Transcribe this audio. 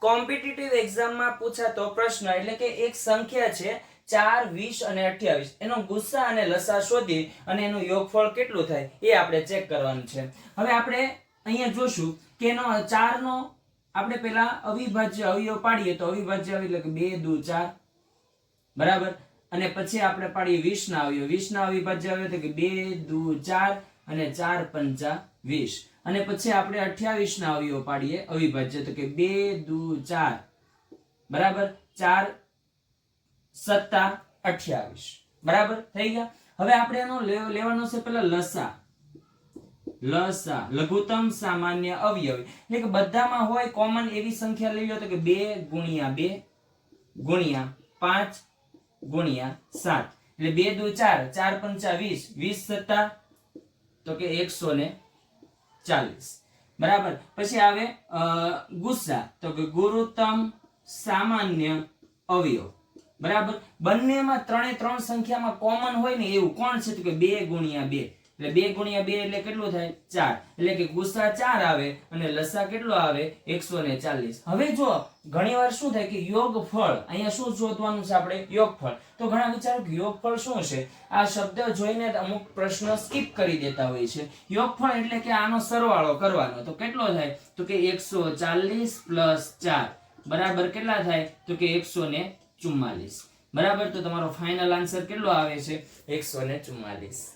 Competitive એક્ઝામમાં પૂછાતો પ્રશ્ન એટલે કે એક સંખ્યા છે 4, 20 અને 28, એનો ગુસ્સા અને લસા શોધી અને એનું યોગફળ કેટલું થાય એ આપણે ચેક કરવાનું છે. હવે આપણે અહીંયા જોશું કે એનો 4 નો આપણે પહેલા અવિભાજ્ય અવયવ પાડીએ તો અવિભાજ્ય અવયવ એટલે કે 2 દુ 4 બરાબર, અને પછી આપણે પાડીએ 20 ના અવયવ. 20 ના અવિભાજ્ય અવયવ એટલે કે 2 દુ 4 અને 4 પંચા 20, અને પછી આપણે 28 ના અવયવ પાડીએ અવિભાજ્ય તો કે 2 દુ 4 બરાબર, 4 સત્તા 28 બરાબર થઈ ગયા. હવે આપણે એનો લેવાનો છે પેલા લસા. લસા લઘુત્તમ સામાન્ય અવયવ એટલે કે બધામાં હોય કોમન એવી સંખ્યા લઈ લો તો કે 2 ગુણ્યા 2 ગુણ્યા 5 ગુણ્યા 7 એટલે 2 દુ 4, 4 પંચા 20, 20 સત્તા તો કે 140 બરાબર. પછી આવે ગુસ્સા તો કે ગુરુત્તમ સામાન્ય અવયવ બરાબર. બંનેમાં ત્રણ સંખ્યામાં કોમન હોય ને એવું કોણ છે તો કે 2 ગુણ્યા 2 એટલે 2 ગુણ્યા 2 એટલે કેટલું થાય 4, એટલે કે ગુસ્સા 4 આવે અને લસા કેટલો આવે 140. હવે જો ઘણીવાર શું થાય કે યોગફળ, અહીંયા શું શોધવાનું છે આપણે યોગફળ, તો ઘણા વિચારો કે યોગફળ શું છે, આ શબ્દ જોઈને અમુક પ્રશ્ન સ્કીપ કરી દેતા હોય છે. યોગફળ એટલે કે આનો સરવાળો કરવાનો, તો કેટલો થાય તો કે 140 પ્લસ 4 બરાબર કેટલા થાય તો કે 144 બરાબર. તો તમારો ફાઇનલ આન્સર કેટલો આવે છે 144.